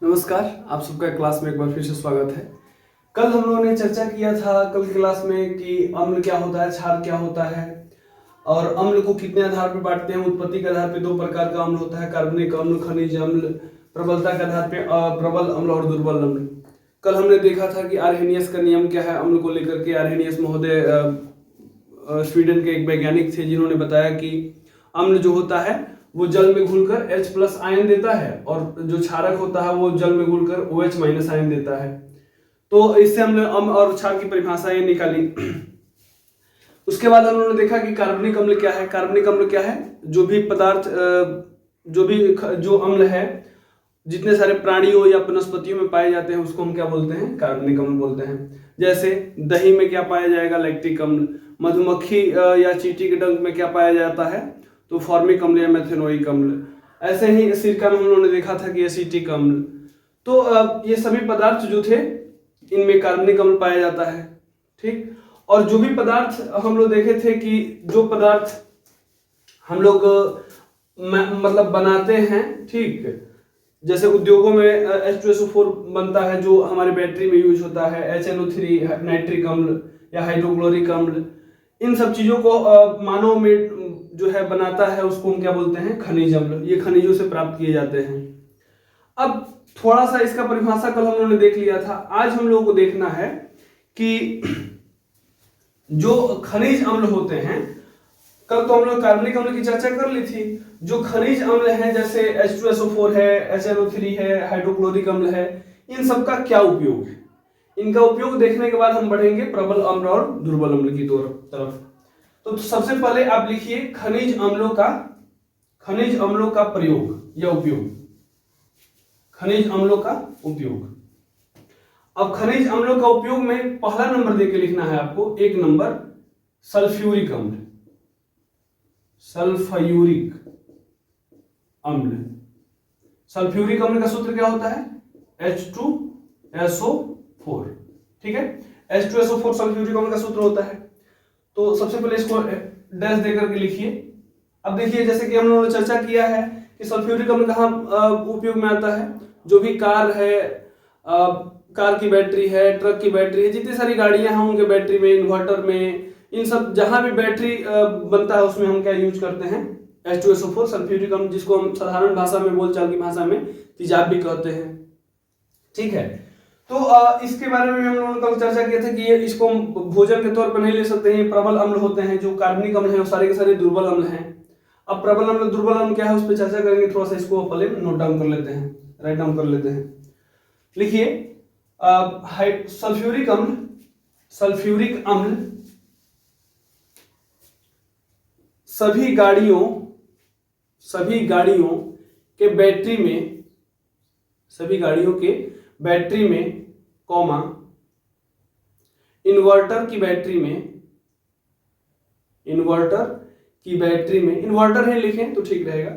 नमस्कार, आप सबका क्लास में एक बार फिर से स्वागत है। कल हम लोगों ने चर्चा किया था कल की क्लास में कि अम्ल क्या होता है, क्षार क्या होता है और अम्ल को कितने आधार पर बांटते हैं। उत्पत्ति के आधार पर दो प्रकार का अम्ल होता है, कार्बनिक अम्ल, खनिज अम्ल। प्रबलता के आधार पर प्रबल अम्ल और दुर्बल अम्ल। कल हमने देखा था कि आर्हेनियस का नियम क्या है अम्ल को लेकर के। आर्हेनियस महोदय स्वीडन के एक वैज्ञानिक थे जिन्होंने बताया कि अम्ल जो होता है वो जल में घुलकर H+ आयन देता है और जो क्षारक होता है वो जल में घुलकर OH- आयन देता है। तो इससे हमने अम्ल और क्षार की परिभाषा ये निकाली। उसके बाद हम लोगों ने देखा कि कार्बनिक अम्ल क्या है। कार्बनिक अम्ल क्या है? जो भी पदार्थ जो अम्ल है, जितने सारे प्राणियों या वनस्पतियों में पाए जाते हैं उसको हम क्या बोलते हैं? कार्बनिक अम्ल बोलते हैं। जैसे दही में क्या पाया जाएगा? लैक्टिक अम्ल। मधुमक्खी या चींटी के डंक में क्या पाया जाता है? तो फॉर्मिक अम्ल या मेथेनोइक अम्ल। ऐसे ही सिरका में हम लोगों ने देखा था कि एसिटिक अम्ल। तो ये सभी पदार्थ जो थे इनमें कार्बनिक अम्ल पाया जाता है। ठीक। और जो भी पदार्थ हम लोग देखे थे कि जो पदार्थ हम लोग मतलब बनाते हैं, ठीक, जैसे उद्योगों में H2SO4 बनता है जो हमारे बैटरी में यूज होता है, HNO3 नाइट्रिक अम्ल या हाइड्रोक्लोरिक अम्ल। इन सब चीजों को मानव में जो है बनाता है उसको हम क्या बोलते हैं? खनिज अम्ल। ये खनिजों से प्राप्त किए जाते हैं। अब थोड़ा सा इसका परिभाषा कल हम लोगों ने देख लिया था। आज हम लोगों को देखना है कि जो खनिज अम्ल होते हैं, कल तो हम लोग कार्बनिक अम्ल की चर्चा कर ली थी। जो खनिज अम्ल हैं जैसे H2SO4 है, HNO3 है, हाइड्रोक्लोरिक अम्ल है, इन सब का क्या उपयोग है? इनका उपयोग देखने के बाद हम बढ़ेंगे प्रबल अम्ल और दुर्बल अम्ल की तरफ। तो सबसे पहले आप लिखिए खनिज अम्लों का प्रयोग या उपयोग। खनिज अम्लों का उपयोग। अब खनिज अम्लों का उपयोग में पहला नंबर देके लिखना है आपको। एक नंबर सल्फ्यूरिक अम्ल। सल्फ्यूरिक अम्ल। सल्फ्यूरिक अम्ल का सूत्र क्या होता है? H2SO4। ठीक है, H2SO4 सल्फ्यूरिक अम्ल का सूत्र होता है। तो सबसे पहले इसको डैश देकर के लिखिए। अब देखिए जैसे कि हम लोगों ने चर्चा किया है कि सल्फ्यूरिक अम्ल कहाँ उपयोग में आता है। जो भी कार है, कार की बैटरी है, ट्रक की बैटरी है, जितनी सारी गाड़ियां हैं उनके बैटरी में, इन्वर्टर में, इन सब जहां भी बैटरी बनता है उसमें हम क्या यूज करते हैं? H2SO4 सल्फ्यूरिक अम्ल, जिसको हम साधारण भाषा में, बोलचाल की भाषा में तेजाब भी कहते हैं। ठीक है, तो इसके बारे में हम लोगों ने कल चर्चा किया था कि ये इसको हम भोजन के तौर पर नहीं ले सकते हैं। प्रबल अम्ल होते हैं। जो कार्बनिक अम्ल है वो सारे के सारे दुर्बल अम्ल हैं। अब प्रबल अम्ल दुर्बल अम्ल क्या है उस पर चर्चा करेंगे। थोड़ा सा इसको पहले नोट डाउन कर लेते हैं, राइट डाउन कर लेते हैं। लिखिए सल्फ्यूरिक अम्ल। सल्फ्यूरिक अम्ल सभी गाड़ियों के बैटरी में, सभी गाड़ियों के बैटरी में, कॉमा, इन्वर्टर की बैटरी में, इन्वर्टर है लिखें तो ठीक रहेगा।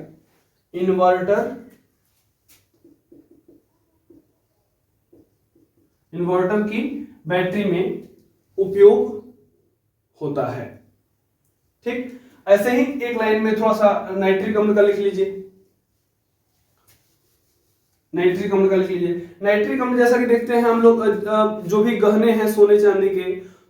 इन्वर्टर की बैटरी में उपयोग होता है। ठीक। ऐसे ही एक लाइन में थोड़ा सा नाइट्रिक अम्ल का लिख लीजिए। नाइट्रिक अम्ल का लिख लीजिए। नाइट्रिक अम्ल जैसा कि देखते हैं हम लोग, जो भी गहने हैं सोने चांदी के,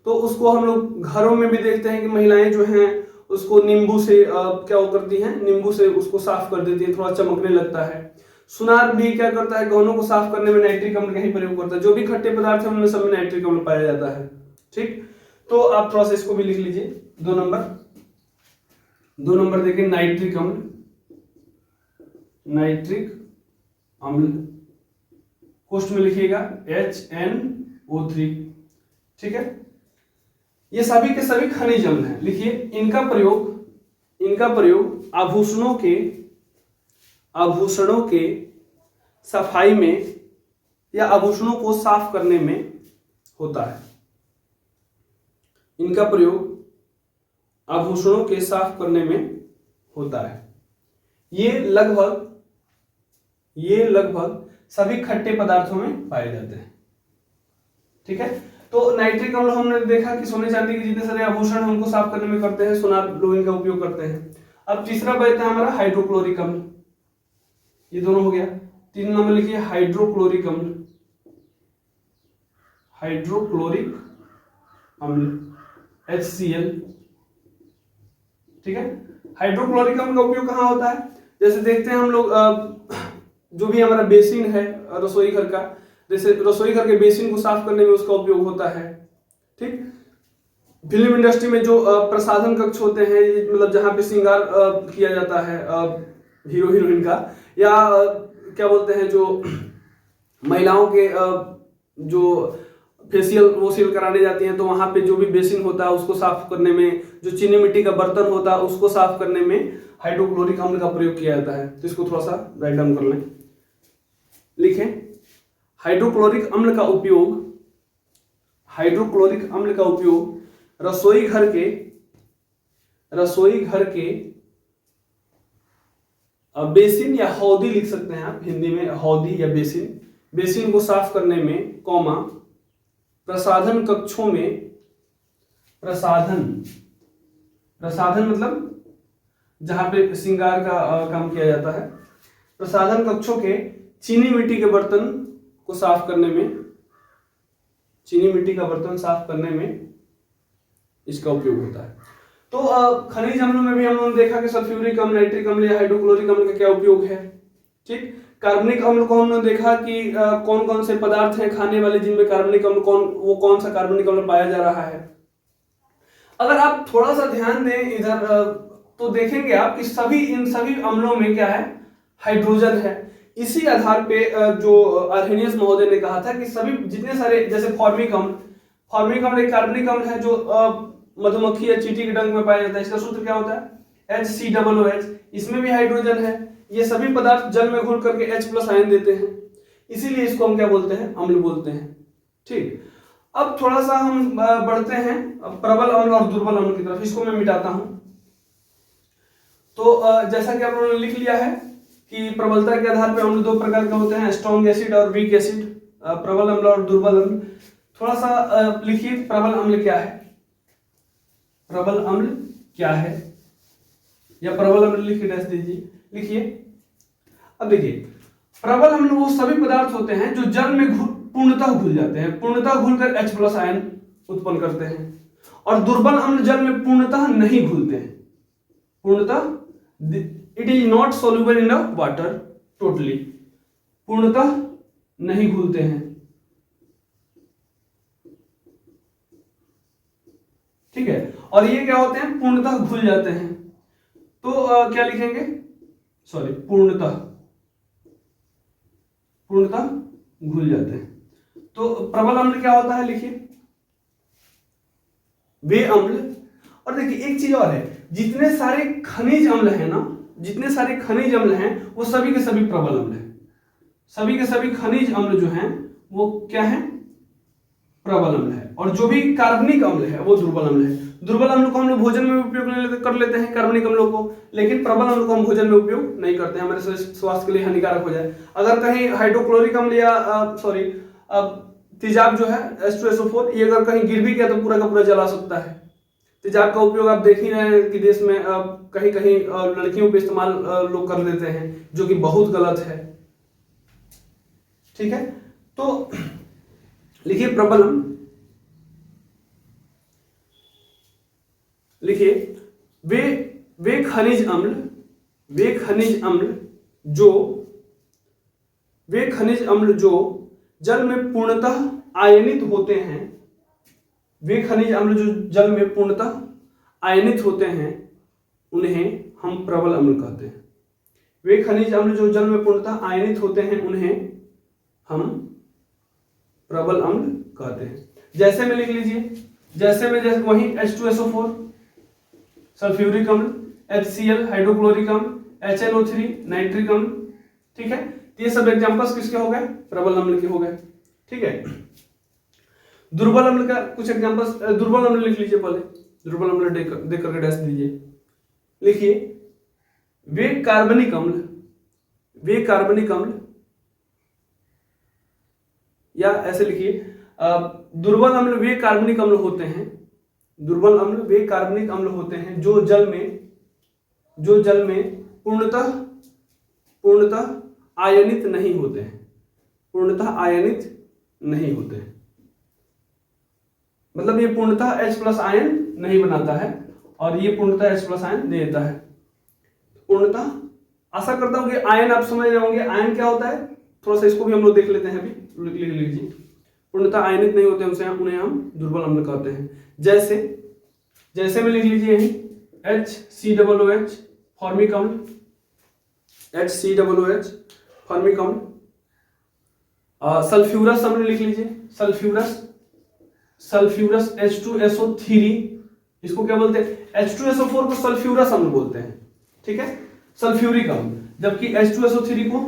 तो उसको हम लोग घरों में भी देखते हैं कि महिलाएं जो हैं उसको नींबू से क्या वो करती हैं, नींबू से उसको साफ कर देती है, थोड़ा चमकने लगता है। सुनार भी क्या करता है? गहनों को साफ करने में नाइट्रिक अम्ल का ही प्रयोग करता है। जो भी खट्टे पदार्थ है उनमें सब में नाइट्रिक अम्ल पाया जाता है। ठीक, तो आप थोड़ा सा इसको भी लिख लीजिए। दो नंबर देखिए नाइट्रिक अम्ल। कोष्ठ में लिखिएगा HNO3। ठीक है, ये सभी के सभी खनिज अम्ल हैं। लिखिए इनका प्रयोग आभूषणों के सफाई में या आभूषणों को साफ करने में होता है। इनका प्रयोग आभूषणों के साफ करने में होता है। ये लगभग सभी खट्टे पदार्थों में पाए जाते हैं। ठीक है, तो नाइट्रिक अम्ल हमने देखा कि सोने चांदी के जितने सारे आभूषण हैं उनको साफ करने में करते हैं, सोनार लोग इनका उपयोग करते हैं। अब तीसरा बचता है हमारा हाइड्रोक्लोरिक अम्ल। ये दोनों हो गया। 3 नंबर लिखिए हाइड्रोक्लोरिक अम्ल, हाइड्रोक्लोरिक अम्ल HCl। ठीक है, हाइड्रोक्लोरिक अम्ल का उपयोग कहाँ होता है? जैसे देखते हैं हम लोग जो भी हमारा बेसिन है रसोई घर का, जैसे रसोई घर के बेसिन को साफ करने में उसका उपयोग होता है। ठीक, फिल्म इंडस्ट्री में जो प्रसाधन कक्ष होते हैं, मतलब जहाँ पे श्रृंगार किया जाता है हीरो हीरोइन का, या क्या बोलते हैं जो महिलाओं के जो फेशियल वोशियल कराने जाती हैं, तो वहां पे जो भी बेसिन होता है उसको साफ करने में, जो चीनी मिट्टी का बर्तन होता है उसको साफ करने में हाइड्रोक्लोरिक अम्ल का प्रयोग किया जाता है। तो इसको थोड़ा सा राइट डाउन कर लें, लिखें हाइड्रोक्लोरिक अम्ल का उपयोग, हाइड्रोक्लोरिक अम्ल का उपयोग रसोई घर के बेसिन या हौदी लिख सकते हैं आप हिंदी में, हौदी या बेसिन, बेसिन को साफ करने में, कॉमा प्रसाधन कक्षों में, प्रसाधन मतलब जहां पे श्रृंगार का काम किया जाता है, प्रसाधन कक्षों के चीनी मिट्टी के बर्तन को साफ करने में, चीनी मिट्टी का बर्तन साफ करने में इसका उपयोग होता है। तो खनिज अम्लों में भी हम लोगों ने देखा कि सल्फ्यूरिक अम्ल, नाइट्रिक अम्ल या हाइड्रोक्लोरिक अम्ल का क्या उपयोग है। ठीक, कार्बनिक अम्ल को हमने देखा कि कौन कौन से पदार्थ हैं खाने वाले जिनमें कार्बनिक अम्ल, कौन सा कार्बनिक अम्ल पाया जा रहा है। अगर आप थोड़ा सा ध्यान दें इधर तो देखेंगे आप कि इन सभी अम्लों में क्या है, हाइड्रोजन है। इसी आधार पे जो अर्हेनियस महोदय ने कहा था कि सभी जितने सारे, जैसे फॉर्मिक अम्ल एक कार्बनिक अम्ल है जो मधुमक्खी या चींटी के डंक में पाया जाता है। इसका सूत्र क्या होता है HCOOH, इसमें भी हाइड्रोजन है। ये सभी पदार्थ जल में घुल करके H+ आयन देते हैं, इसीलिए इसको हम क्या बोलते हैं, अम्ल बोलते हैं। ठीक, अब थोड़ा सा हम बढ़ते हैं प्रबल अम्ल और दुर्बल अम्ल की तरफ। इसको मैं मिटाता हूं। तो जैसा कि आप लोगों ने लिख लिया है कि प्रबलता के आधार पर अम्ल 2 प्रकार के होते हैं, स्ट्रॉन्ग एसिड और वीक एसिड, प्रबल अम्ल और दुर्बल अम्ल। थोड़ा सा लिखिए प्रबल अम्ल क्या है, प्रबल अम्ल क्या है, या प्रबल अम्ल लिख के डैश दीजिए, लिखिए। अब देखिए, प्रबल अम्ल वो सभी पदार्थ होते हैं जो जल में पूर्णतः घुल जाते हैं, पूर्णतः घुलकर H+ आयन उत्पन्न करते हैं। और दुर्बल अम्ल जल में पूर्णतः नहीं घुलते हैं, पूर्णतः it is not soluble in the water totally, पूर्णतः नहीं घुलते हैं। ठीक है, और ये क्या होते हैं, पूर्णतः घुल जाते हैं। तो क्या लिखेंगे, सॉरी, पूर्णतः घुल जाते हैं। तो प्रबल अम्ल क्या होता है, लिखिए वे अम्ल। और देखिए एक चीज और है, जितने सारे खनिज अम्ल हैं ना, जितने सारे खनिज अम्ल हैं वो सभी के सभी प्रबल अम्ल हैं। सभी के सभी खनिज अम्ल जो हैं वो क्या है, प्रबल अम्ल है। और जो भी कार्बनिक अम्ल है वो दुर्बल अम्ल है। दुर्बल अम्ल को हम लोग भोजन में उपयोग कर लेते हैं, कार्बनिक अम्लों को, लेकिन प्रबल अम्ल को हम भोजन में उपयोग नहीं करते हैं, हमारे स्वास्थ्य के लिए हानिकारक हो जाए। अगर कहीं हाइड्रोक्लोरिक अम्ल या तेजाब जो है H2SO4, ये अगर कहीं गिर भी गया तो पूरा का पूरा जला सकता है। तेजाब का उपयोग आप देख ही रहे हैं कि देश में कहीं कहीं लड़कियों पे इस्तेमाल लोग कर लेते हैं, जो कि बहुत गलत है। ठीक है, तो लिखिए प्रबल अम्ल, लिखिए वे खनिज अम्ल जो जल में पूर्णतः आयनित होते हैं, वे खनिज अम्ल जो जल में पूर्णतः आयनित होते हैं उन्हें हम प्रबल अम्ल कहते हैं। वे खनिज अम्ल जो जल में पूर्णतः आयनित होते हैं उन्हें हम प्रबल अम्ल कहते हैं। जैसे में लिख लीजिए, जैसे वही H2SO4, सल्फ्यूरिक अम्ल, HCl, हाइड्रोक्लोरिक अम्ल, HNO3, नाइट्रिक अम्ल। ठीक है, ये सब एग्जांपल्स किसके हो गए, प्रबल अम्ल के हो गए। ठीक है, दुर्बल अम्ल का कुछ एग्जांपल्स, दुर्बल अम्ल लिख लीजिए पहले, दुर्बल अम्ल देख करके डैश दीजिए। लिखिए वे कार्बनिक अम्ल, या ऐसे लिखिए दुर्बल अम्ल वे कार्बनिक अम्ल होते हैं, दुर्बल अम्ल वे कार्बनिक अम्ल होते हैं जो जल में पूर्णतः आयनित नहीं होते हैं, पूर्णतः आयनित नहीं होते हैं। मतलब ये पूर्णतः H प्लस आयन नहीं बनाता है और ये पूर्णतः H प्लस आयन दे देता है। पूर्णतः आशा करता हूं कि आयन आप समझ रहे होंगे। आयन क्या होता है, थोड़ा सा इसको भी हम लोग देख लेते हैं। अभी लिख लीजिए, पूर्णतः आयनित नहीं होते हैं, उन्हें हम दुर्बल अम्ल कहते हैं। जैसे में लिख लीजिए HCOOH फॉर्मिक अम्ल, HCOOH फॉर्मिक अम्ल। सल्फ्यूरस अम्ल लिख लीजिए, सल्फ्यूरस H2SO3, इसको क्या बोलते हैं, H2SO4 को सल्फ्यूरस अम्ल बोलते हैं, ठीक है, सल्फ्यूरिक अम्ल, जबकि H2SO3 को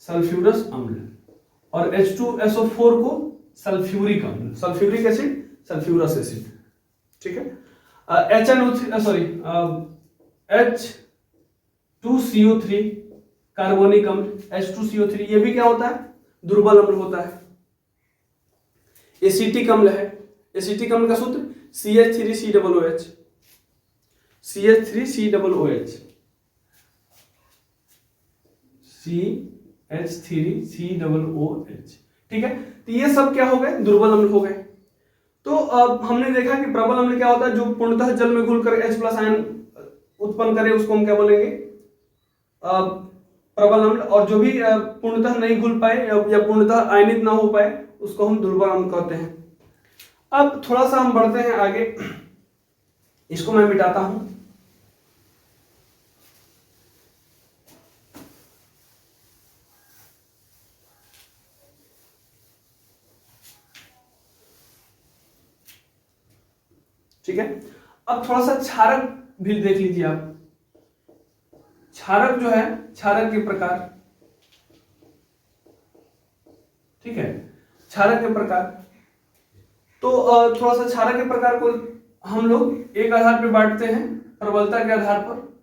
सल्फ्यूरस अम्ल और H2SO4 को सल्फ्यूरिक अम्ल, सल्फ्यूरिक एसिड, सल्फ्यूरस एसिड, ठीक है। H2CO3 कार्बोनिक अम्ल, H2CO3 ये भी क्या होता है, दुर्बल अम्ल होता है। एसिटिक अम्ल है, एसिटिक अम्ल का सूत्र CH3COOH, CH3COOH, CH3COOH, ठीक है। तो ये सब क्या हो गए, दुर्बल अम्ल हो गए। तो अब हमने देखा कि प्रबल अम्ल क्या होता है, जो पूर्णतः जल में घुलकर H प्लस आयन उत्पन्न करे उसको हम क्या बोलेंगे, प्रबल अम्ल। और जो भी पूर्णतः नहीं घुल पाए या पूर्णतः आयनित ना हो पाए उसको हम दुर्बल अम्ल कहते हैं। अब थोड़ा सा हम बढ़ते हैं आगे, इसको मैं मिटाता हूं। ठीक है, अब थोड़ा सा क्षारक भी देख लीजिए आप। क्षारक जो है, क्षारक के प्रकार, ठीक है, क्षारक के प्रकार। तो थोड़ा सा क्षारक के प्रकार को हम लोग एक आधार पे बांटते हैं, प्रबलता के आधार पर,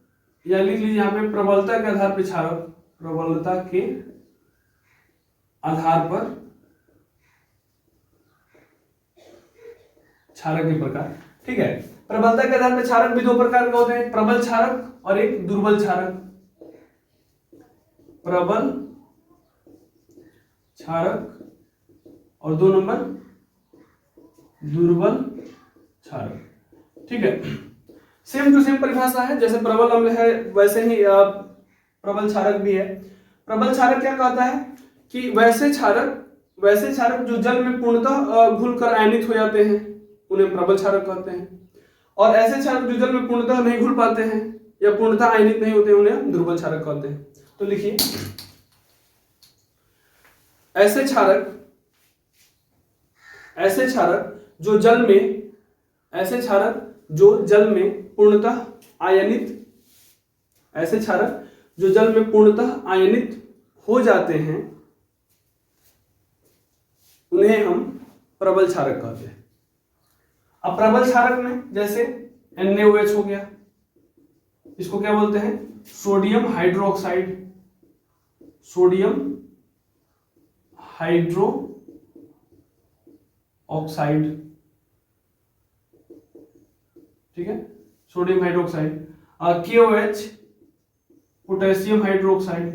या लिख लीजिए यहाँ पे प्रबलता के आधार पर क्षारक, प्रबलता के आधार पर क्षारक के प्रकार, ठीक है। प्रबलता के आधार पर क्षारक भी दो प्रकार के होते हैं, प्रबल क्षारक और एक दुर्बल क्षारक। प्रबल क्षारक और 2 नंबर दुर्बल क्षारक, ठीक है। सेम टू सेम परिभाषा है, जैसे प्रबल अम्ल है वैसे ही प्रबल क्षारक भी है। प्रबल क्षारक क्या कहता है कि वैसे क्षारक जो जल में पूर्णतः घुलकर आयनित हो जाते हैं उन्हें प्रबल क्षारक कहते हैं, और ऐसे क्षारक जो जल में पूर्णतः नहीं घुल पाते हैं या पूर्णतः आयनित नहीं होते उन्हें हम दुर्बल क्षारक कहते हैं। तो लिखिए, ऐसे क्षारक जो जल में पूर्णतः आयनित हो जाते हैं उन्हें हम प्रबल क्षारक कहते हैं। अब प्रबल क्षारक में जैसे NaOH हो गया, इसको क्या बोलते हैं, सोडियम हाइड्रोक्साइड, ठीक है, sodium hydroxide. KOH potassium hydroxide,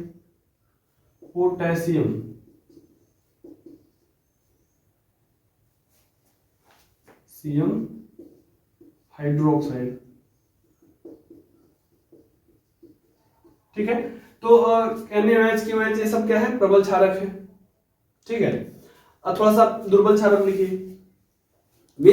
ठीक है। तो NaOH KOH ये सब क्या है, प्रबल क्षारक है, ठीक है। अब थोड़ा सा दुर्बल क्षारक लिखिए। वे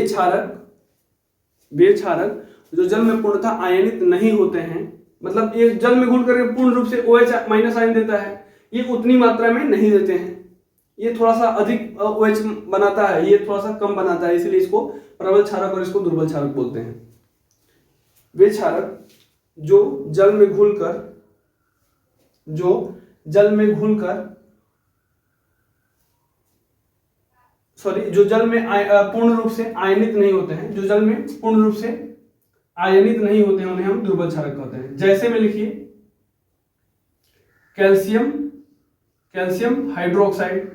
क्षारक जो जल में पूर्णतः आयनित नहीं होते हैं, मतलब ये जल में घुल करके पूर्ण रूप से OH माइनस आयन देता है, ये उतनी मात्रा में नहीं देते हैं, ये थोड़ा सा अधिक OH बनाता है, ये थोड़ा सा कम बनाता है, इसलिए इसको प्रबल क्षारक और इसको दुर्बल क्षारक बोलते हैं। वे क्षारक जो जल में पूर्ण रूप से आयनित नहीं होते हैं, उन्हें हम दुर्बल क्षारक कहते हैं। जैसे में लिखिए, कैल्शियम हाइड्रोक्साइड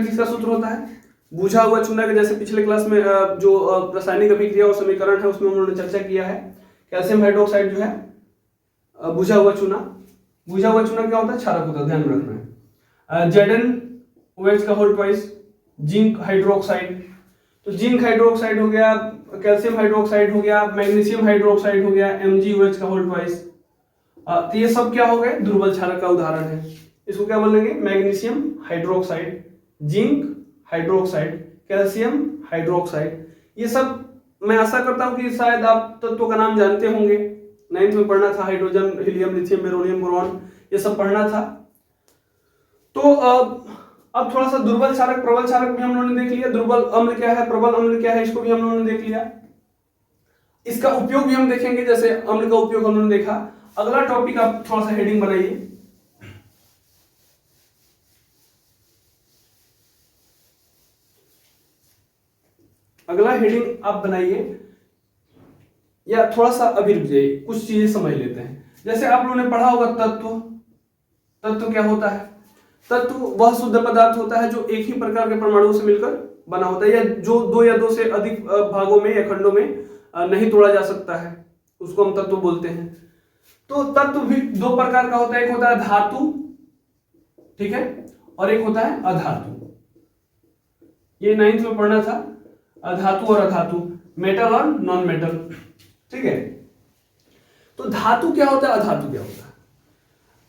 किसका सूत्र होता है, बुझा हुआ चूना का, जैसे पिछले क्लास में जो रासायनिक अभिक्रिया और समीकरण है उसमें उन्होंने चर्चा किया है। कैल्शियम हाइड्रोक्साइड जो है बुझा हुआ चूना। बुझा हुआ चूना क्या होता है? क्षारक होता है, ध्यान में रखना है। ZnOH का होल ट्वाइस, जिंक हाइड्रोक्साइड, तो जिंक हाइड्रोक्साइड हो गया, कैल्शियम हाइड्रोक्साइड हो गया, मैग्नीशियम हाइड्रोक्साइड हो गया, MgOH का होल ट्वाइस। तो ये सब क्या हो गए? दुर्बल क्षारक का उदाहरण है। इसको क्या बोलेंगे? Magnesium hydroxide, zinc hydroxide, calcium hydroxide. ये सब मैं आशा करता हूं कि शायद आप तत्वों का नाम जानते होंगे, 9th में पढ़ना था। हाइड्रोजन, हीलियम, लिथियम, बेरोनियम, बोरॉन, ये सब पढ़ना था। तो अब थोड़ा सा दुर्बल क्षारक, प्रबल क्षारक भी हम लोगों ने देख लिया। दुर्बल अम्ल क्या है, प्रबल अम्ल क्या है, इसको भी हम लोगों ने देख लिया। इसका उपयोग भी हम देखेंगे, जैसे अम्ल का उपयोग हम लोगों ने देखा। अगला टॉपिक आप थोड़ा सा हेडिंग बनाइए। अगला हेडिंग आप बनाइए, या थोड़ा सा अभी रुक जाइए, कुछ चीजें समझ लेते हैं। जैसे आप लोगों ने पढ़ा होगा तत्व। तत्व क्या होता है? तत्व वह शुद्ध पदार्थ होता है जो एक ही प्रकार के परमाणुओं से मिलकर बना होता है, या जो दो या दो से अधिक भागों में या खंडों में नहीं तोड़ा जा सकता है, उसको हम तत्व बोलते हैं। तो तत्व भी दो प्रकार का होता है, एक होता है धातु, ठीक है, और एक होता है अधातु। ये 9th में पढ़ना था, धातु और अधातु, मेटल और नॉन मेटल, ठीक है। तो धातु क्या होता है, अधातु क्या होता है?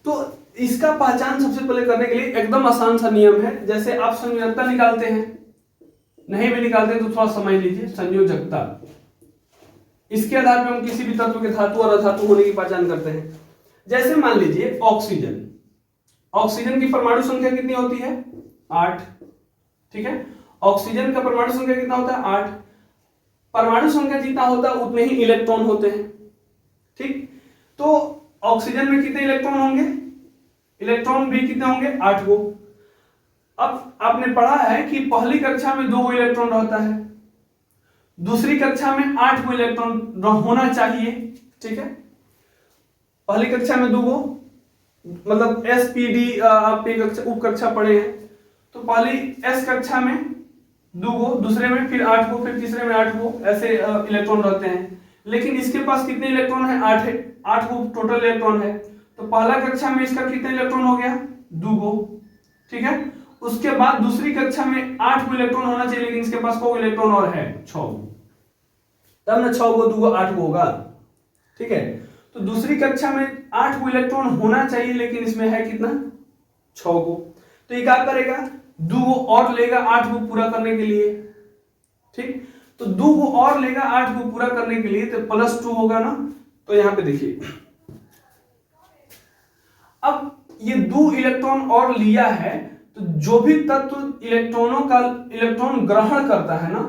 तो इसका पहचान सबसे पहले करने के लिए एकदम आसान सा नियम है। जैसे आप संयोजकता निकालते हैं, नहीं भी निकालते तो थोड़ा समझ लीजिए। संयोजकता, इसके आधार पर हम किसी भी तत्व के धातु और अधातु होने की पहचान करते हैं। जैसे मान लीजिए ऑक्सीजन, ऑक्सीजन की परमाणु संख्या कितनी होती है? 8, ठीक है। ऑक्सीजन का परमाणु संख्या कितना होता है? 8। परमाणु संख्या जितना होता है उतने ही इलेक्ट्रॉन होते हैं, ठीक। तो ऑक्सीजन में कितने इलेक्ट्रॉन होंगे? इलेक्ट्रॉन भी कितने होंगे? 8 को। अब आपने पढ़ा है कि पहली कक्षा में 2 इलेक्ट्रॉन रहता है, दूसरी कक्षा में 8 इलेक्ट्रॉन होना चाहिए, ठीक है। पहली कक्षा में 2, मतलब SPD आप उप कक्षा पढ़े हैं, तो पहली S कक्षा में 2, दूसरे में फिर 8 को, फिर तीसरे में 8 को, ऐसे इलेक्ट्रॉन रहते हैं। लेकिन इसके पास कितने इलेक्ट्रॉन है? 8 है, 8 को टोटल इलेक्ट्रॉन है। तो पहला कक्षा में इसका कितने इलेक्ट्रॉन हो गया? 2, ठीक है। उसके बाद दूसरी कक्षा में 8 को इलेक्ट्रॉन होना चाहिए, लेकिन इसके पास को इलेक्ट्रॉन और है? 6, तब ना 6 को 2 8 को होगा, ठीक है। तो दूसरी कक्षा में 8 को इलेक्ट्रॉन होना चाहिए, लेकिन इसमें है कितना? 6 को। तो ये क्या करेगा? 2 और लेगा 8 को पूरा करने के लिए, ठीक। तो 2 और लेगा 8 को पूरा करने के लिए, तो +2 होगा ना। तो यहां पे देखिए, अब ये 2 इलेक्ट्रॉन और लिया है, तो जो भी तत्व इलेक्ट्रॉन ग्रहण करता है ना,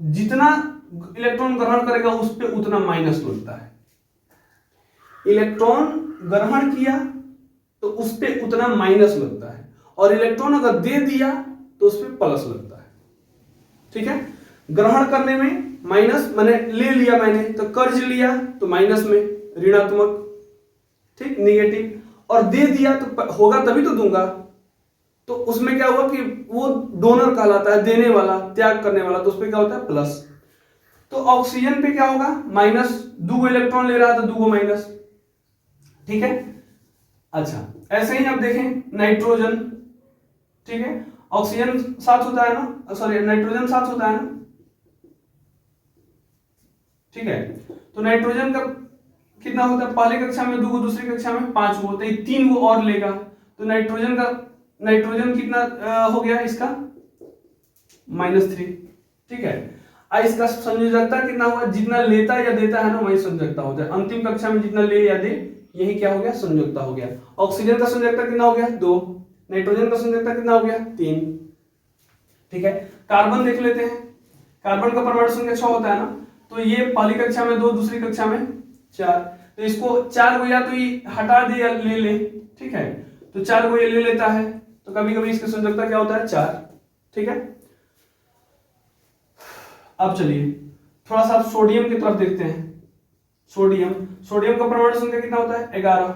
जितना इलेक्ट्रॉन ग्रहण करेगा उस पर उतना माइनस लगता है। इलेक्ट्रॉन ग्रहण किया तो उस पर उतना माइनस लगता है, और इलेक्ट्रॉन अगर दे दिया तो उस पर प्लस लगता है, ठीक है। ग्रहण करने में माइनस, मैंने ले लिया, मैंने तो कर्ज लिया तो माइनस में ऋणात्मक, ठीक, नेगेटिव, और दे दिया तो होगा तभी तो दूंगा, तो उसमें क्या हुआ कि वो डोनर कहलाता है, देने वाला, त्याग करने वाला, तो उस पर क्या होता है? प्लस। तो ऑक्सीजन पे क्या होगा? माइनस, 2 इलेक्ट्रॉन ले रहा है तो 2 माइनस, ठीक है। अच्छा, ऐसे ही आप देखें नाइट्रोजन, ठीक है, ऑक्सीजन साथ होता है ना, सॉरी नाइट्रोजन साथ होता है ना, ठीक है। तो नाइट्रोजन का कितना होता है? पहली कक्षा में 2 को, दूसरी कक्षा में 5 को, तो 3 को और लेगा, तो नाइट्रोजन कितना हो गया इसका? -3, ठीक है। इसका संयोजकता कितना हुआ? जितना लेता या देता है ना, वही संयोजकता हो जाए। अंतिम कक्षा में जितना ले या दे, यही क्या हो गया? संयोजकता हो गया। ऑक्सीजन का संयोजकता कितना हो गया? 2। नाइट्रोजन का संयोजकता कितना हो गया? 3, ठीक है। कार्बन देख लेते हैं, कार्बन का परमाणु संख्या 6 होता है ना, तो ये पहली कक्षा में 2, दूसरी कक्षा में 4, तो इसको 4 को या तो ये हटा दे या ले ले, ठीक है। तो 4 को ये ले लेता है, तो कभी कभी इसकी संयोजकता क्या होता है? 4, ठीक है। अब चलिए थोड़ा सा सोडियम की तरफ देखते हैं। सोडियम का परमाणु संख्या कितना होता है? 11।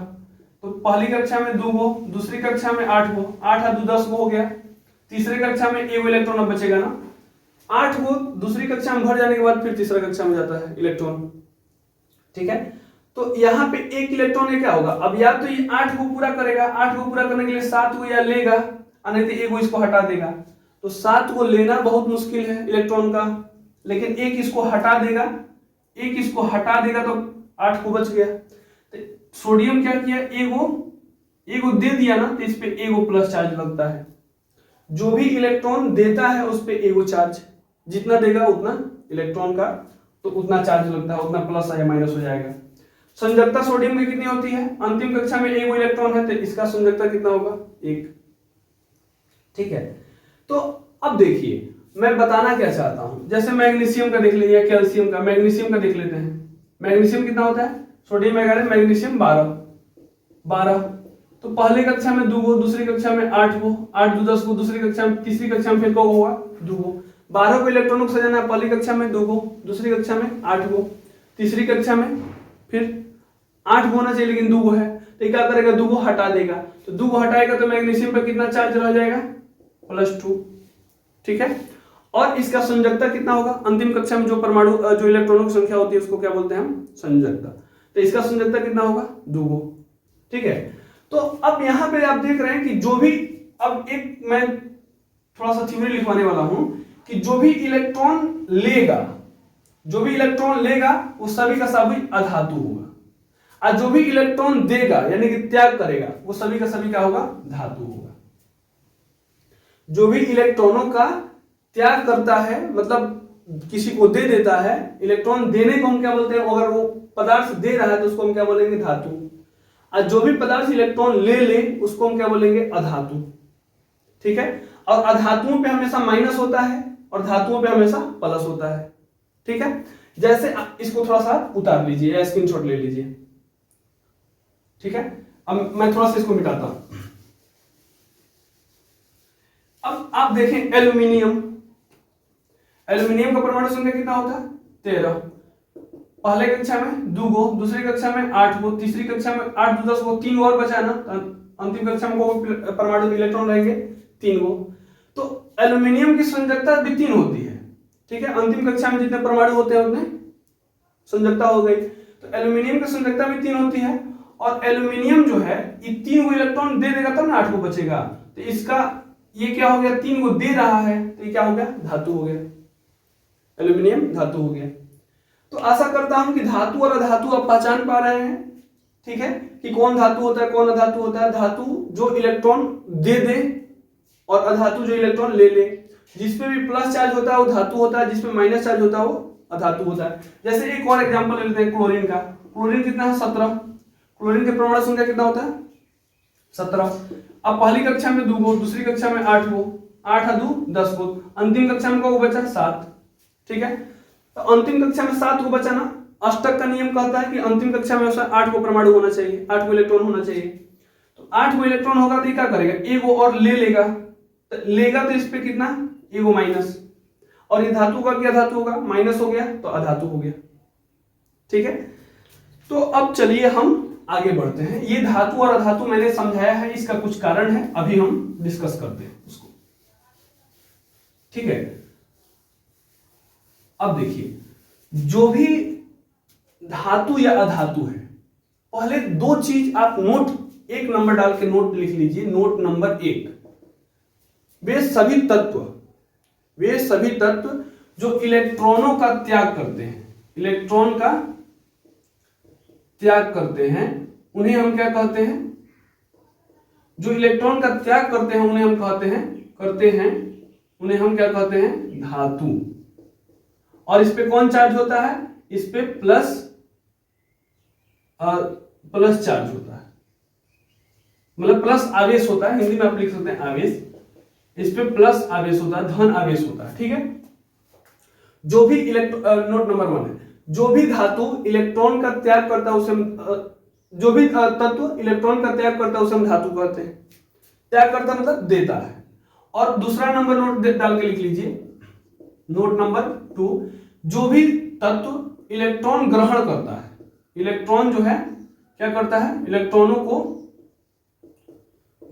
तो पहली कक्षा में 2 को, दूसरी कक्षा में 8 को, 8 और 2 10 को हो गया। तीसरी कक्षा में एक इलेक्ट्रॉन अब बचेगा ना, 8 को दूसरी कक्षा में भर जाने के बाद फिर तीसरा कक्षा में जाता है इलेक्ट्रॉन, ठीक है। तो यहाँ पे एक इलेक्ट्रॉन का क्या होगा, अब या तो ये 8 को पूरा करेगा, 8 को पूरा करने के लिए 7 को या लेगा, नहीं तो एक को इसको हटा देगा। तो 7 को लेना बहुत मुश्किल है इलेक्ट्रॉन का, लेकिन एक इसको हटा देगा, एक इसको हटा देगा तो 8 को बच गया। तो सोडियम क्या किया, एगो दे दिया ना, तो इस पे एगो प्लस चार्ज लगता है। जो भी इलेक्ट्रॉन देता है उस पे एगो चार्ज, जितना देगा उतना इलेक्ट्रॉन का तो उतना चार्ज लगता है, उतना प्लस या माइनस हो जाएगा। संयोजकता सोडियम की कितनी होती है, अंतिम कक्षा में एगो इलेक्ट्रॉन है तो इसका संयोजकता कितना होगा, 1। ठीक है, तो अब देखिए मैं बताना क्या चाहता हूं, जैसे मैग्नीशियम का देख लीजिए, कैल्शियम का, मैग्नीशियम का देख लेते हैं। मैग्नीशियम कितना होता है, सोडियम 11, मैग्नीशियम 12। तो पहले कक्षा में 2 गो, दूसरी कक्षा में 8 गो, 8 2 10 गो, दूसरी कक्षा में, तीसरी कक्षा में फिर को होगा 2 गो। 12 को इलेक्ट्रॉनों को सजाना है, पहली कक्षा में 2 गो, दूसरी कक्षा में 8 गो, तीसरी कक्षा में फिर 8 गो होना चाहिए लेकिन 2 गो है, तो क्या करेगा, 2 गो हटा देगा। तो 2 गो हटाएगा तो मैग्नीशियम पर कितना चार्ज रह जाएगा, +2। ठीक है, और इसका संयोजकता कितना होगा, अंतिम कक्षा में जो परमाणु जो इलेक्ट्रॉनों की संख्या होती है उसको क्या बोलते हैं हम, संयोजकता। तो इसका संयोजकता कितना होगा, 2 गो। ठीक है, तो अब यहां पे आप देख रहे हैं कि जो भी, अब एक मैं थोड़ा सा थ्योरी लिखवाने वाला हूं कि जो भी इलेक्ट्रॉन लेगा, जो भी इलेक्ट्रॉन लेगा वो सभी का सभी अधातु होगा, और जो भी इलेक्ट्रॉन देगा यानी कि त्याग करेगा वो सभी का सभी क्या होगा, धातु होगा। जो भी इलेक्ट्रॉनों का त्याग करता है, मतलब किसी को दे देता है, इलेक्ट्रॉन देने को हम क्या बोलते हैं, अगर वो पदार्थ दे रहा है तो उसको हम क्या बोलेंगे, धातु। और जो भी पदार्थ इलेक्ट्रॉन ले ले उसको हम क्या बोलेंगे, अधातु। ठीक है, और अधातुओं पे हमेशा माइनस होता है और धातुओं पे हमेशा प्लस होता है। ठीक है, जैसे इसको थोड़ा सा उतार लीजिए या स्क्रीनशॉट ले लीजिए। ठीक है, अब मैं थोड़ा सा इसको मिटाता हूं। अब आप देखें एल्यूमिनियम, एल्यूमिनियम का परमाणु संख्या कितना होता है, 13। पहले कक्षा में 2 गो, दूसरी कक्षा में 8 गो, तीसरी कक्षा में 8 2 10 गो, 3 गो और बचा ना, अंतिम कक्षा में परमाणु इलेक्ट्रॉन रहेंगे 3 गो। तो एल्यूमिनियम की संयोजकता भी 3 होती है। ठीक है, अंतिम कक्षा में जितने परमाणु होते हैं उतने संयोजकता हो गई। तो एल्यूमिनियम की संयोजकता भी 3 होती है, और एल्यूमिनियम जो है ये 3 गो इलेक्ट्रॉन दे देगा तब ना 8 गो बचेगा। तो इसका ये क्या हो गया, 3 गो दे रहा है तो ये क्या हो गया, धातु हो गया, एल्यूमिनियम धातु हो गया। तो आशा करता हूं कि धातु और अधातु आप पहचान पा रहे हैं। ठीक है, कि कौन धातु होता है कौन अधातु होता है। धातु जो इलेक्ट्रॉन दे दे और अधातु जो इलेक्ट्रॉन ले ले। जिसपे भी प्लस चार्ज होता है वो धातु होता है, जिसपे माइनस चार्ज होता है वो अधातु होता है। जैसे एक और एग्जांपल ले लेते हैं क्लोरीन का। क्लोरीन कितना है, 17। क्लोरीन के परमाणु संख्या कितना होता है, 17। अब पहली कक्षा में 2 गो, दूसरी कक्षा में 8 गो, 8 2 10 गो, अंतिम कक्षा में को बचा 7। ठीक है, तो अंतिम कक्षा में 7 को बचा ना। अष्टक का नियम कहता है कि अंतिम कक्षा में 8 को परमाणु होना चाहिए, 8 को इलेक्ट्रॉन होना चाहिए। तो 8 को इलेक्ट्रॉन होगा तो ये क्या करेगा, एगो और ले लेगा, तो इस पे कितना, एगो माइनस, और ये धातु का क्या धातु होगा, माइनस हो गया तो अधातु हो गया। ठीक है, तो अब चलिए हम आगे बढ़ते हैं। ये धातु और अधातु मैंने समझाया है, इसका कुछ कारण है, अभी हम डिस्कस करते हैं उसको। ठीक है, अब देखिए जो भी धातु या अधातु है, पहले 2 चीज आप नोट, 1 नंबर डाल के नोट लिख लीजिए। नोट नंबर 1, वे सभी तत्व जो इलेक्ट्रॉनों का त्याग करते हैं, इलेक्ट्रॉन का त्याग करते हैं, उन्हें हम क्या कहते हैं, जो इलेक्ट्रॉन का त्याग करते हैं उन्हें हम उन्हें हम क्या कहते हैं, धातु। और इस पे कौन चार्ज होता है, इस पे प्लस चार्ज होता है, मतलब प्लस आवेश होता है, हिंदी में आप लिख सकते हैं आवेश। इस पे प्लस आवेश होता है, धन आवेश होता है। ठीक है, जो भी नोट नंबर 1 है, जो भी धातु इलेक्ट्रॉन का त्याग करता है उसे जो भी तत्व इलेक्ट्रॉन का त्याग करता है उसे हम धातु कहते हैं। त्याग करता मतलब देता है। और दूसरा नंबर नोट डाल के लिख लीजिए, नोट नंबर 2, जो भी तत्व इलेक्ट्रॉन ग्रहण करता है, इलेक्ट्रॉन जो है क्या करता है, इलेक्ट्रॉनों को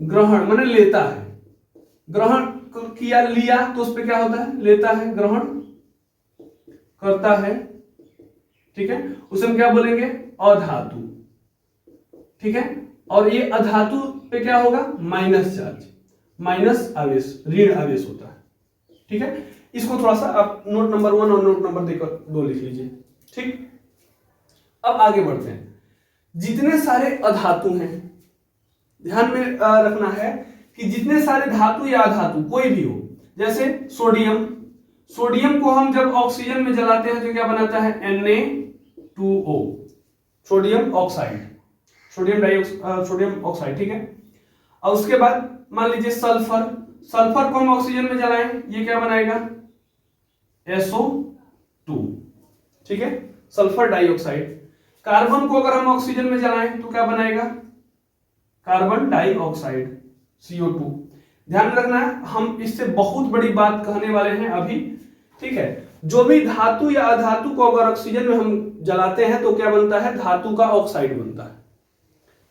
ग्रहण माने लेता है, ग्रहण किया, लिया तो उस पे क्या होता है, लेता है, ग्रहण करता है। ठीक है, उसे हम क्या बोलेंगे, अधातु, ठीक है। और ये अधातु पे क्या होगा, माइनस चार्ज, माइनस आवेश, ऋण आवेश होता है, ठीक है। इसको थोड़ा सा आप नोट नंबर 1 और नोट नंबर 2 लिख लीजिए, ठीक। अब आगे बढ़ते हैं। जितने सारे अधातु हैं, ध्यान में रखना है कि जितने सारे धातु या अधातु कोई भी हो, जैसे सोडियम, सोडियम को हम जब ऑक्सीजन में जलाते हैं तो क्या बनाता है, Na2O, sodium oxide, sodium oxide, ठीक है। और उसके बाद मान लीजिए सल्फर, सल्फर को हम ऑक्सीजन में जलाएं, ये क्या बनाएगा, SO2, ठीक है, सल्फर डाइऑक्साइड। कार्बन को अगर हम ऑक्सीजन में जलाएं तो क्या बनाएगा, कार्बन डाइऑक्साइड, CO2। ध्यान रखना है, हम इससे बहुत बड़ी बात कहने वाले हैं अभी, ठीक है। जो भी धातु या अधातु को अगर ऑक्सीजन में हम जलाते हैं तो क्या बनता है, धातु का ऑक्साइड बनता है,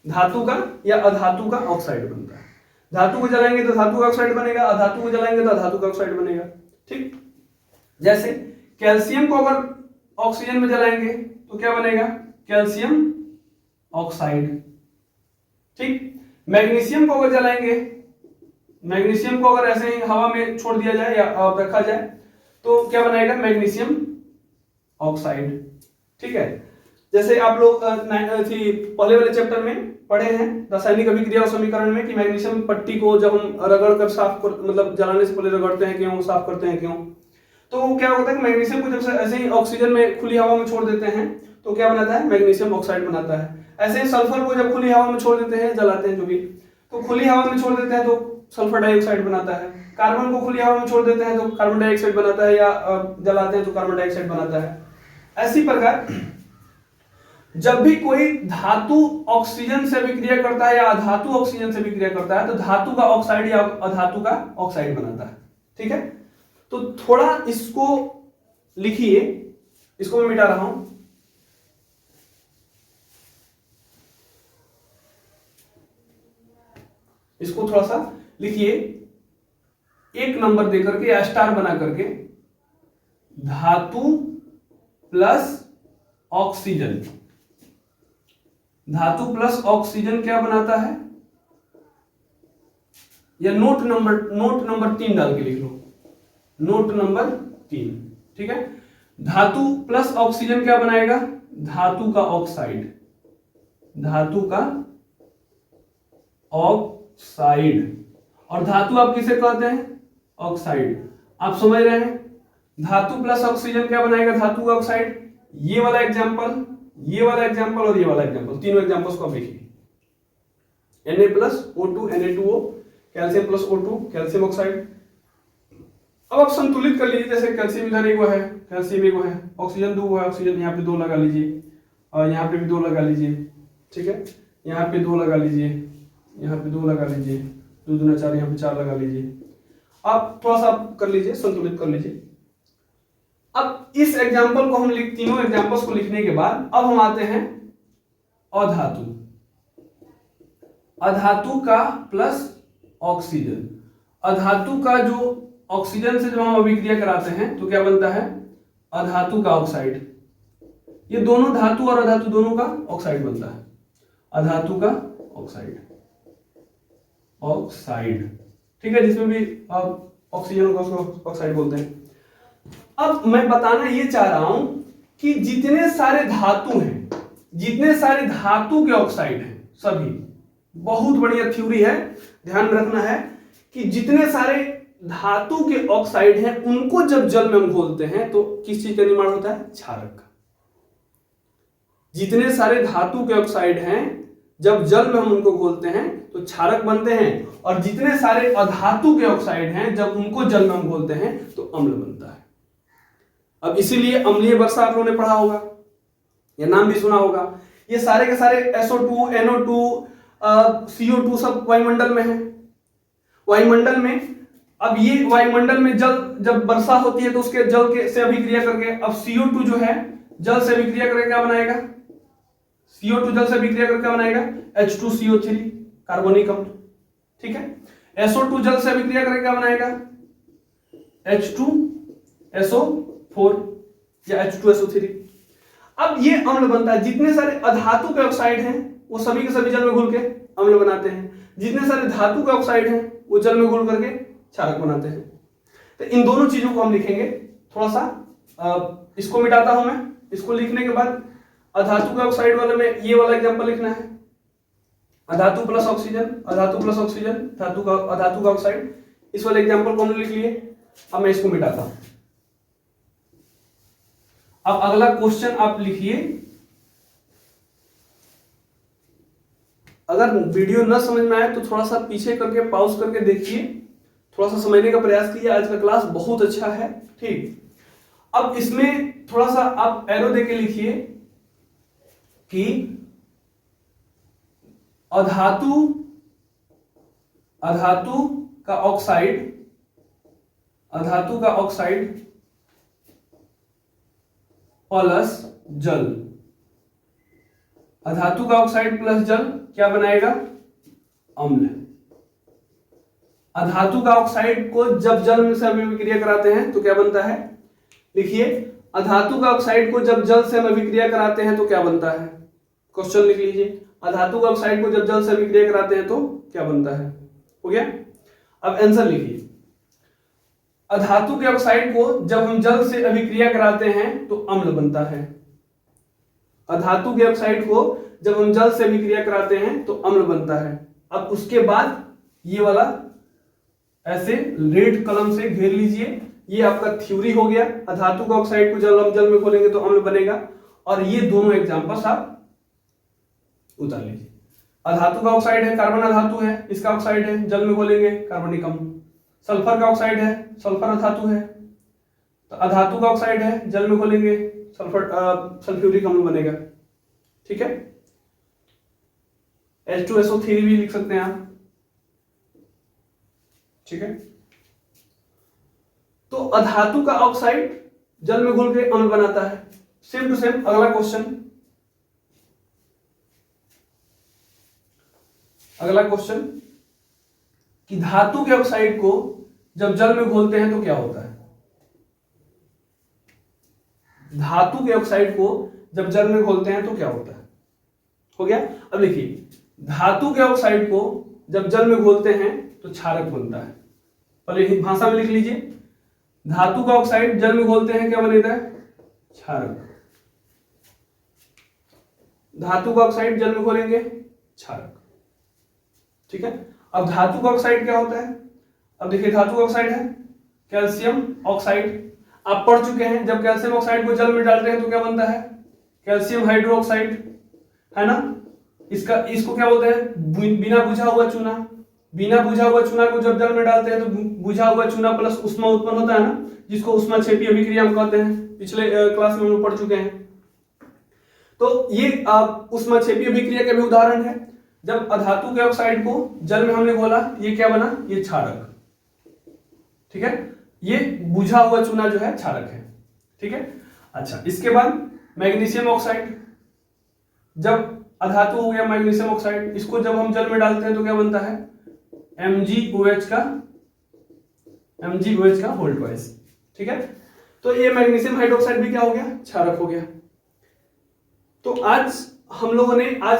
धातु का या अधातु का ऑक्साइड बनता है। धातु को जलाएंगे तो धातु का ऑक्साइड बनेगा, अधातु को जलाएंगे तो अधातु का ऑक्साइड बनेगा, ठीक। जैसे कैल्शियम को अगर ऑक्सीजन में जलाएंगे तो क्या बनेगा, कैल्शियम ऑक्साइड, ठीक। मैग्नीशियम को अगर जलाएंगे, मैग्नीशियम को अगर ऐसे ही हवा में छोड़ दिया जाए या रखा जाए तो क्या बनाएगा, मैग्नीशियम ऑक्साइड, ठीक है। जैसे आप लोग पहले वाले चैप्टर में पढ़े हैं रासायनिक अभिक्रिया और समीकरण में कि मैग्नीशियम पट्टी को जब हम रगड़ कर साफ कर, मतलब जलाने से पहले रगड़ते हैं क्यों, साफ करते हैं क्यों, तो क्या होता है कि मैग्नीशियम को जब से ऐसे ही ऑक्सीजन में खुली हवा में छोड़ देते हैं तो क्या बनाता है, मैग्नीशियम ऑक्साइड बनाता है। ऐसे ही सल्फर को जब खुली हवा में छोड़ देते हैं, जलाते हैं जो भी, तो खुली हवा में छोड़ देते हैं तो सल्फर डाइऑक्साइड बनाता है। कार्बन को खुली हवा में छोड़ देते हैं तो कार्बन डाइऑक्साइड बनाता है, या जलाते हैं तो कार्बन डाइऑक्साइड बनाता है। ऐसी प्रकार जब भी कोई धातु ऑक्सीजन से विक्रिया करता है या अधातु ऑक्सीजन से विक्रिया करता है तो धातु का ऑक्साइड या अधातु का ऑक्साइड बनाता है, ठीक है। तो थोड़ा इसको लिखिए, इसको मैं मिटा रहा हूं, इसको थोड़ा सा लिखिए, एक नंबर देकर के या स्टार बना करके, धातु प्लस ऑक्सीजन, धातु प्लस ऑक्सीजन क्या बनाता है, या नोट नंबर 3 डाल के लिख लो, नोट नंबर 3, ठीक है। धातु प्लस ऑक्सीजन क्या बनाएगा, धातु का ऑक्साइड, धातु का ऑक्साइड। और धातु आप किसे कहते हैं, ऑक्साइड, आप समझ रहे हैं। धातु प्लस ऑक्सीजन क्या बनाएगा, धातु का ऑक्साइड। ये वाला एग्जांपल, ये वाला एग्जांपल और ये वाला एग्जांपल, तीनों एग्जांपल्स को आप लिखिए, Na+O2 Na2O, calcium plus O2 calcium oxide. अब आप संतुलित कर लीजिए, जैसे कैल्शियम इधर एगो है, कैल्शियम एगो है, ऑक्सीजन 2 है, ऑक्सीजन यहाँ पे 2 लगा लीजिए, और यहाँ पे भी 2 लगा लीजिए, ठीक है। यहाँ पे 2 लगा लीजिए, यहाँ पे 2 लगा लीजिए, 2 दूना 4, यहाँ पे 4 लगा लीजिए। आप थोड़ा सा कर लीजिए, संतुलित कर लीजिए। अब इस एग्जाम्पल को हम तीनों एग्जाम्पल्स को लिखने के बाद अब हम आते हैं अधातु, अधातु का प्लस ऑक्सीजन। अधातु का जो ऑक्सीजन से जब हम अभिक्रिया कराते हैं तो क्या बनता है, अधातु का ऑक्साइड। ये दोनों धातु और अधातु दोनों का ऑक्साइड बनता है, अधातु का ऑक्साइड, ऑक्साइड, ठीक है, जिसमें भी ऑक्सीजन को उसको ऑक्साइड बोलते हैं। अब मैं बताना ये चाह रहा हूं कि जितने सारे धातु हैं, जितने सारे धातु के ऑक्साइड हैं, सभी, बहुत बढ़िया थ्योरी है, ध्यान रखना है कि जितने सारे धातु के ऑक्साइड हैं उनको जब जल में हम घोलते हैं तो किस चीज का निर्माण होता है, क्षारक का। जितने सारे धातु के ऑक्साइड हैं जब जल में हम उनको घोलते हैं तो क्षारक बनते हैं, और जितने सारे अधातु के ऑक्साइड हैं जब उनको जल में हम घोलते हैं तो अम्ल बनता है। अब इसीलिए अम्लीय वर्षा आप लोगों ने पढ़ा होगा, या नाम भी सुना होगा। ये सारे के सारे SO2 NO2 CO2 सब वायुमंडल में है। वायुमंडल में, अब ये वायुमंडल में जल जब वर्षा होती है तो उसके जल के से अभिक्रिया करके, अब CO2 जो है जल से अभिक्रिया करके क्या बनाएगा, CO2 जल से अभिक्रिया करके क्या बनाएगा, H2CO3 कार्बनिक अम्ल, ठीक है। SO2 जल से अभिक्रिया करके क्या बनाएगा, H2SO4 या H2SO3। अब ये अम्ल बनता है, जितने सारे अधातु के ऑक्साइड हैं वो सभी के सभी जल में घुल के अम्ल बनाते हैं, जितने सारे धातु के ऑक्साइड हैं वो जल में घुल करके क्षारक बनाते हैं। तो इन दोनों चीजों को हम लिखेंगे। थोड़ा सा इसको मिटाता हूं मैं। इसको लिखने के बाद अधातु के ऑक्साइड वाले में ये वाला एग्जांपल लिखना है, अधातु प्लस ऑक्सीजन, अधातु प्लस ऑक्सीजन, अधातु का ऑक्साइड, इस वाले एग्जांपल को हमने लिख लिए। अब मैं इसको मिटाता हूं। अब अगला क्वेश्चन आप लिखिए। अगर वीडियो न समझ में आए तो थोड़ा सा पीछे करके पॉज करके देखिए, थोड़ा सा समझने का प्रयास कीजिए। आज का क्लास बहुत अच्छा है, ठीक। अब इसमें थोड़ा सा आप एरो देके लिखिए कि अधातु का ऑक्साइड प्लस जल, अधातु का ऑक्साइड प्लस जल क्या बनाएगा? अम्ल। अधातु का ऑक्साइड को जब जल में से हम अभिक्रिया कराते हैं तो क्या बनता है? लिखिए, अधातु का ऑक्साइड को जब जल से हम अभिक्रिया कराते हैं तो क्या बनता है? क्वेश्चन लिख लीजिए, अधातु का ऑक्साइड को जब जल से अभिक्रिया कराते हैं तो क्या बनता है? हो गया। अब आंसर लिखिए, अधातु के ऑक्साइड को जब हम जल से अभिक्रिया कराते हैं तो अम्ल बनता है। अधातु के ऑक्साइड को जब हम जल से अभिक्रिया कराते हैं तो अम्ल बनता है। अब उसके बाद ये वाला ऐसे रेड कलम से घेर लीजिए, ये आपका थ्योरी हो गया। अधातु का ऑक्साइड को जब हम जल में घोलेंगे तो अम्ल बनेगा, और ये दोनों एग्जांपल्स आप उतार लीजिए। अधातु का ऑक्साइड है, कार्बन अधातु है, इसका ऑक्साइड है, जल में घोलेंगे कार्बनिक अम्ल। सल्फर का ऑक्साइड है, सल्फर अधातु है, तो अधातु का ऑक्साइड है, जल में घोलेंगे सल्फ्यूरिक अम्ल बनेगा। ठीक है, H2SO3 भी लिख सकते हैं आप। ठीक है, तो अधातु का ऑक्साइड जल में घुल के अम्ल बनाता है। सेम टू सेम अगला क्वेश्चन, कि धातु के ऑक्साइड को जब जल में घोलते हैं तो क्या होता है? धातु के ऑक्साइड को जब जल में घोलते हैं तो क्या होता है? हो गया। अब लिखिए, धातु के ऑक्साइड को जब जल में घोलते हैं तो क्षारक बनता है। पहले भाषा में लिख लीजिए, धातु का ऑक्साइड जल में घोलते हैं क्या बनेगा? क्षारक। धातु का ऑक्साइड जल में घोलेंगे क्षारक। ठीक है, अब धातु का ऑक्साइड क्या होता है? अब देखिए, धातु का ऑक्साइड है कैल्शियम ऑक्साइड। आप पढ़ चुके हैं, जब कैल्शियम ऑक्साइड को जल में डालते हैं तो क्या बनता है? कैल्शियम हाइड्रोक्साइड, है ना। इसको क्या बोलते हैं? बिना बुझा हुआ चूना। बिना बुझा हुआ चूना को जब जल में डालते हैं तो बुझा हुआ चूना प्लस उष्मा उत्पन्न होता है ना, जिसको उष्माक्षेपी अभिक्रिया हम कहते हैं। पिछले क्लास में हम लोग पढ़ चुके हैं। तो ये उष्माक्षेपी अभिक्रिया का भी उदाहरण है। जब अधातु के ऑक्साइड को जल में हमने घोला, ये क्या बना? ये क्षारक। ठीक है, ये बुझा हुआ चूना जो है क्षारक है। ठीक है, अच्छा, इसके बाद मैग्नीशियम ऑक्साइड, जब अधातु हो गया मैग्नीशियम ऑक्साइड, इसको जब हम जल में डालते हैं तो क्या बनता है? MgOH का होल ट्वाइस। ठीक है, तो ये मैग्नीशियम हाइड्रोक्साइड भी क्या हो गया? क्षारक हो गया। तो आज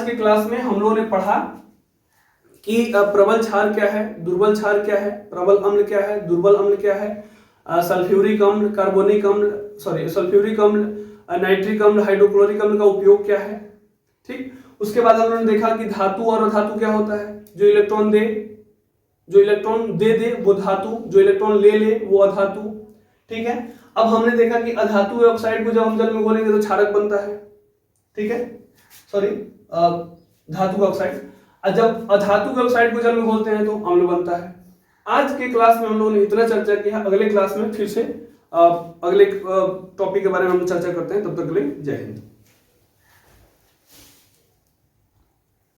के क्लास में हम लोगों ने पढ़ा कि प्रबल क्षार क्या है, दुर्बल क्षार क्या है, प्रबल अम्ल क्या है, दुर्बल अम्ल क्या है, सल्फ्यूरिक अम्ल, कार्बोनिक अम्ल, सल्फ्यूरिक अम्ल, नाइट्रिक अम्ल, हाइड्रोक्लोरिक अम्ल का उपयोग क्या है। ठीक, उसके बाद हम लोगों ने देखा कि धातु और अधातु क्या होता है। जो इलेक्ट्रॉन दे वो धातु, जो इलेक्ट्रॉन ले वो अधातु। ठीक है, अब हमने देखा कि अधातु ऑक्साइड को जब हम जल में घोलेंगे तो क्षारक बनता है। ठीक है, धातु का ऑक्साइड, जब अधातु के ऑक्साइड को जल में घोलते हैं तो अम्ल बनता है। आज के क्लास में हम लोगों ने इतना चर्चा किया। अगले क्लास में फिर से अगले टॉपिक के बारे में हम चर्चा करते हैं। तब तक के लिए जय हिंद।